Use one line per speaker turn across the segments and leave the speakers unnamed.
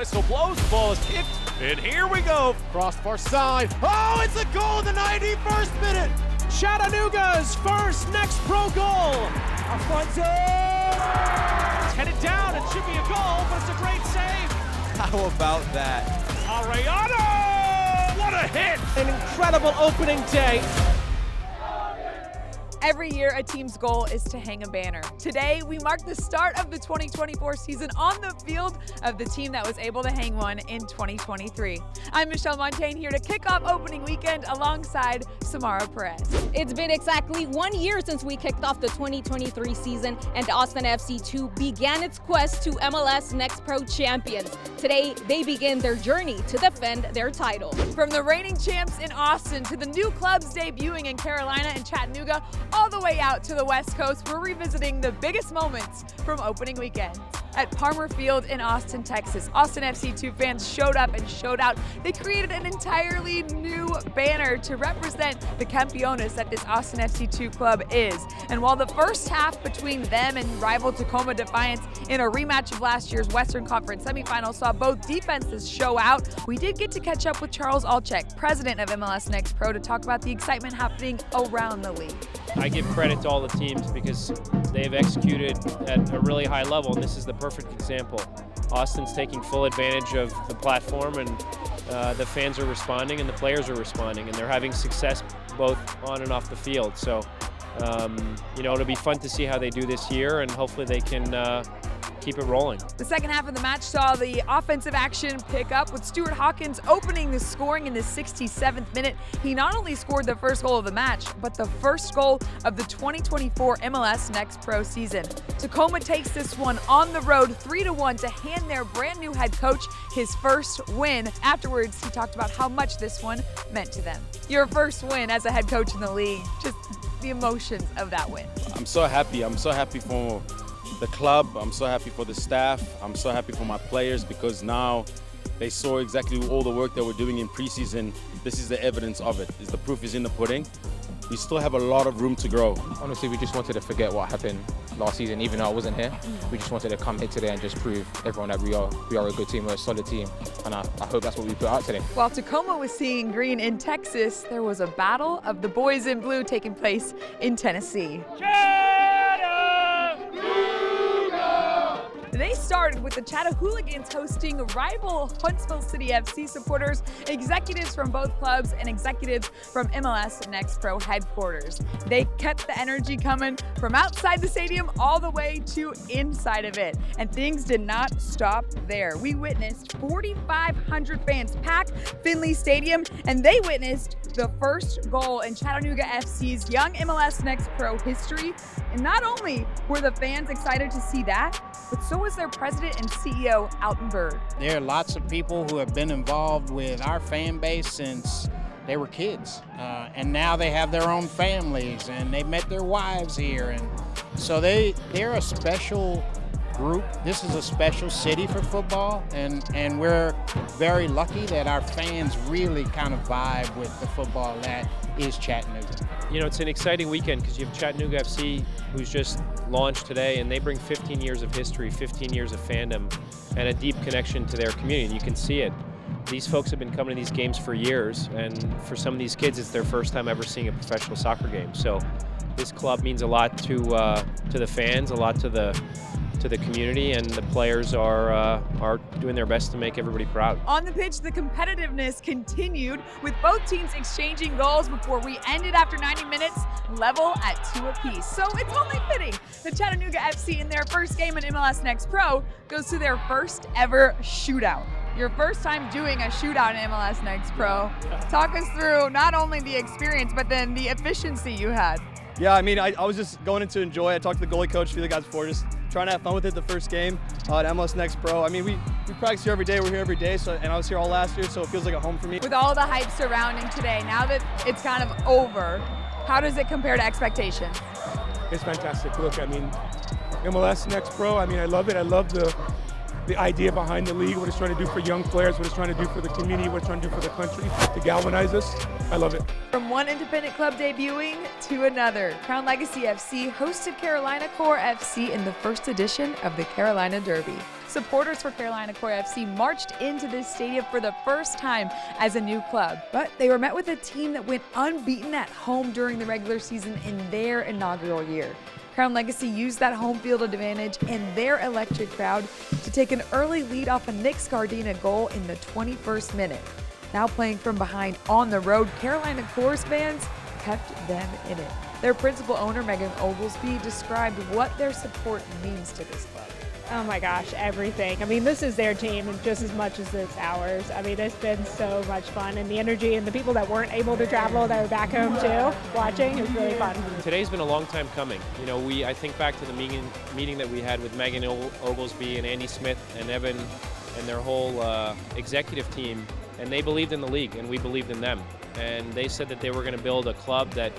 whistle blows, the ball is kicked, and here we go.
Cross far side. Oh, it's a goal in the 91st minute.
Chattanooga's first Next Pro goal. Alfonso! It's headed down, it should be a goal, but it's a great save.
How about that?
Arellano! What a hit!
An incredible opening day.
Every year, a team's goal is to hang a banner. Today, we mark the start of the 2024 season on the field of the team that was able to hang one in 2023. I'm Michelle Montaigne here to kick off opening weekend alongside Samara Perez.
It's been exactly 1 year since we kicked off the 2023 season and Austin FC2 began its quest to MLS NEXT Pro champions. Today, they begin their journey to defend their title.
From the reigning champs in Austin to the new clubs debuting in Carolina and Chattanooga, all the way out to the West Coast, we're revisiting the biggest moments from opening weekend. At Palmer Field in Austin, Texas, Austin FC2 fans showed up and showed out. They created an entirely new banner to represent the Campeones that this Austin FC2 club is. And while the first half between them and rival Tacoma Defiance in a rematch of last year's Western Conference semifinal saw both defenses show out, we did get to catch up with Charles Alchek, president of MLS NEXT Pro, to talk about the excitement happening around the league.
I give credit to all the teams because they've executed at a really high level, and this is the perfect example. Austin's taking full advantage of the platform, and the fans are responding and the players are responding, and they're having success both on and off the field. So, it'll be fun to see how they do this year, and hopefully they can keep it rolling.
The second half of the match saw the offensive action pick up with Stuart Hawkins opening the scoring in the 67th minute. He not only scored the first goal of the match, but the first goal of the 2024 MLS NEXT Pro season. Tacoma takes this one on the road 3-1 to hand their brand new head coach his first win. Afterwards, he talked about how much this one meant to them. Your first win as a head coach in the league, just the emotions of that win.
I'm so happy. I'm so happy for the club, I'm so happy for the staff, I'm so happy for my players because now they saw exactly all the work that we're doing in preseason. This is the evidence of it. The proof is in the pudding. We still have a lot of room to grow.
Honestly, we just wanted to forget what happened last season, even though I wasn't here. We just wanted to come here today and just prove everyone that we are a good team, we're a solid team, and I hope that's what we put out today.
While Tacoma was seeing green in Texas, there was a battle of the boys in blue taking place in Tennessee. They started with the Chattanooga hosting rival Huntsville City FC supporters, executives from both clubs, and executives from MLS NEXT Pro headquarters. They kept the energy coming from outside the stadium all the way to inside of it, and things did not stop there. We witnessed 4,500 fans pack Finley Stadium, and they witnessed the first goal in Chattanooga FC's young MLS NEXT Pro history. And not only were the fans excited to see that, but so was their president and CEO, Alton Bird.
There are lots of people who have been involved with our fan base since they were kids. And now they have their own families and they met their wives here. And so they're a special group. This is a special city for football, and we're very lucky that our fans really kind of vibe with the football that is Chattanooga.
It's an exciting weekend because you have Chattanooga FC, who's just launched today, and they bring 15 years of history, 15 years of fandom, and a deep connection to their community. And you can see it. These folks have been coming to these games for years, and for some of these kids, it's their first time ever seeing a professional soccer game. So this club means a lot to the fans, a lot to the community, and the players are doing their best to make everybody proud.
On the pitch, the competitiveness continued with both teams exchanging goals before we ended after 90 minutes level at 2 apiece. So it's only fitting the Chattanooga FC in their first game in MLS NEXT Pro goes to their first ever shootout. Your first time doing a shootout in MLS NEXT Pro. Talk us through not only the experience, but then the efficiency you had.
Yeah, I was just going in to enjoy. I talked to the goalie coach, a few of the guys before, just trying to have fun with it the first game at MLS NEXT Pro. We practice here every day. We're here every day, and I was here all last year, so it feels like a home for me.
With all the hype surrounding today, now that it's kind of over, how does it compare to expectations?
It's fantastic. Look, MLS NEXT Pro, I love it. I love the idea behind the league, what it's trying to do for young players, what it's trying to do for the community, what it's trying to do for the country, to galvanize us. I love it.
From one independent club debuting to another, Crown Legacy FC hosted Carolina Core FC in the first edition of the Carolina Derby. supporters for Carolina Core FC marched into this stadium for the first time as a new club. But they were met with a team that went unbeaten at home during the regular season in their inaugural year. Crown Legacy used that home field advantage and their electric crowd to take an early lead off a Nick Scardina goal in the 21st minute. Now playing from behind on the road, Carolina Core's fans kept them in it. Their principal owner, Megan Oglesby, described what their support means to this club.
Oh my gosh, everything. I mean, this is their team just as much as it's ours. I mean, it's been so much fun, and the energy and the people that weren't able to travel that are back home too, watching, is really fun.
Today's been a long time coming. You know, I think back to the meeting that we had with Megan Oglesby and Andy Smith and Evan and their whole executive team, and they believed in the league, and we believed in them. And they said that they were going to build a club that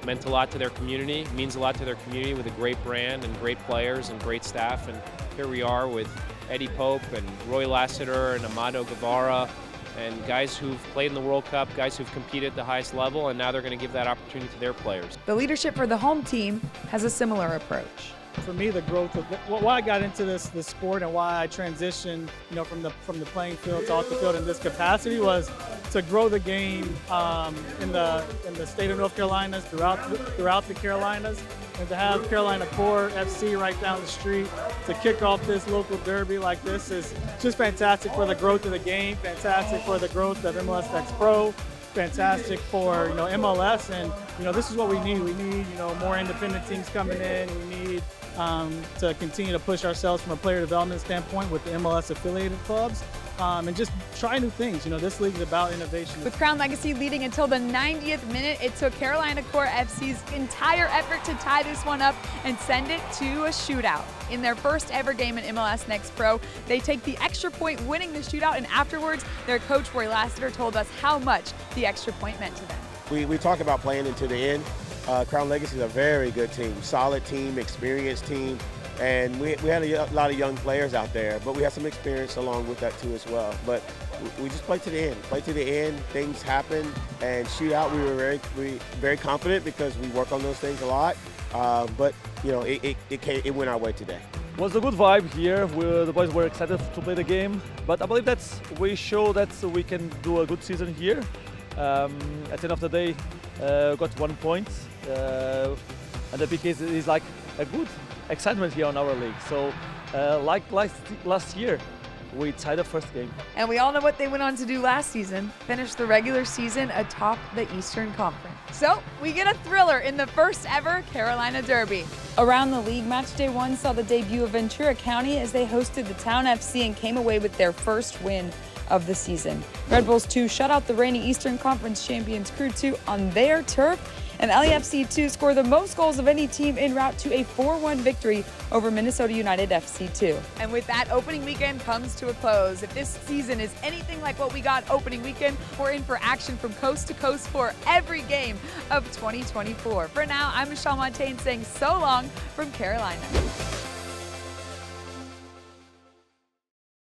meant a lot to their community, means a lot to their community, with a great brand and great players and great staff. And here we are with Eddie Pope and Roy Lassiter and Amado Guevara and guys who've played in the World Cup, guys who've competed at the highest level, and now they're going to give that opportunity to their players.
The leadership for the home team has a similar approach.
For me, the growth of why I got into this sport and why I transitioned, from the playing field to off the field in this capacity was to grow the game in the state of North Carolina, throughout the Carolinas, and to have Carolina Core FC right down the street to kick off this local derby like this is just fantastic for the growth of the game, fantastic for the growth of MLS NEXT Pro, fantastic for MLS, and this is what we need. We need more independent teams coming in. We need to continue to push ourselves from a player development standpoint with the MLS affiliated clubs, and just try new things. This league is about innovation.
With Crown Legacy leading until the 90th minute, it took Carolina Core FC's entire effort to tie this one up and send it to a shootout. In their first ever game in MLS NEXT Pro, they take the extra point, winning the shootout, and afterwards, their coach Roy Lassiter told us how much the extra point meant to them.
We talk about playing into the end. Crown Legacy is a very good team, solid team, experienced team, and we had a lot of young players out there, but we had some experience along with that too as well. But we just played to the end, things happen, and shootout, we were very confident because we work on those things a lot, but it went our way today.
It was a good vibe here. The boys were excited to play the game, but I believe that we show that we can do a good season here. At the end of the day, we got 1 point, and the big case is like a good excitement here on our league. So, like last year, we tied the first game.
And we all know what they went on to do last season, finish the regular season atop the Eastern Conference. So we get a thriller in the first ever Carolina Derby. Around the league, match day 1 saw the debut of Ventura County as they hosted the Town FC and came away with their first win of the season. Red Bulls 2 shut out the reigning Eastern Conference champions Crew 2 on their turf, and LAFC 2 scored the most goals of any team en route to a 4-1 victory over Minnesota United FC 2. And with that, opening weekend comes to a close. If this season is anything like what we got opening weekend, we're in for action from coast to coast for every game of 2024. For now, I'm Michelle Montaigne saying so long from Carolina.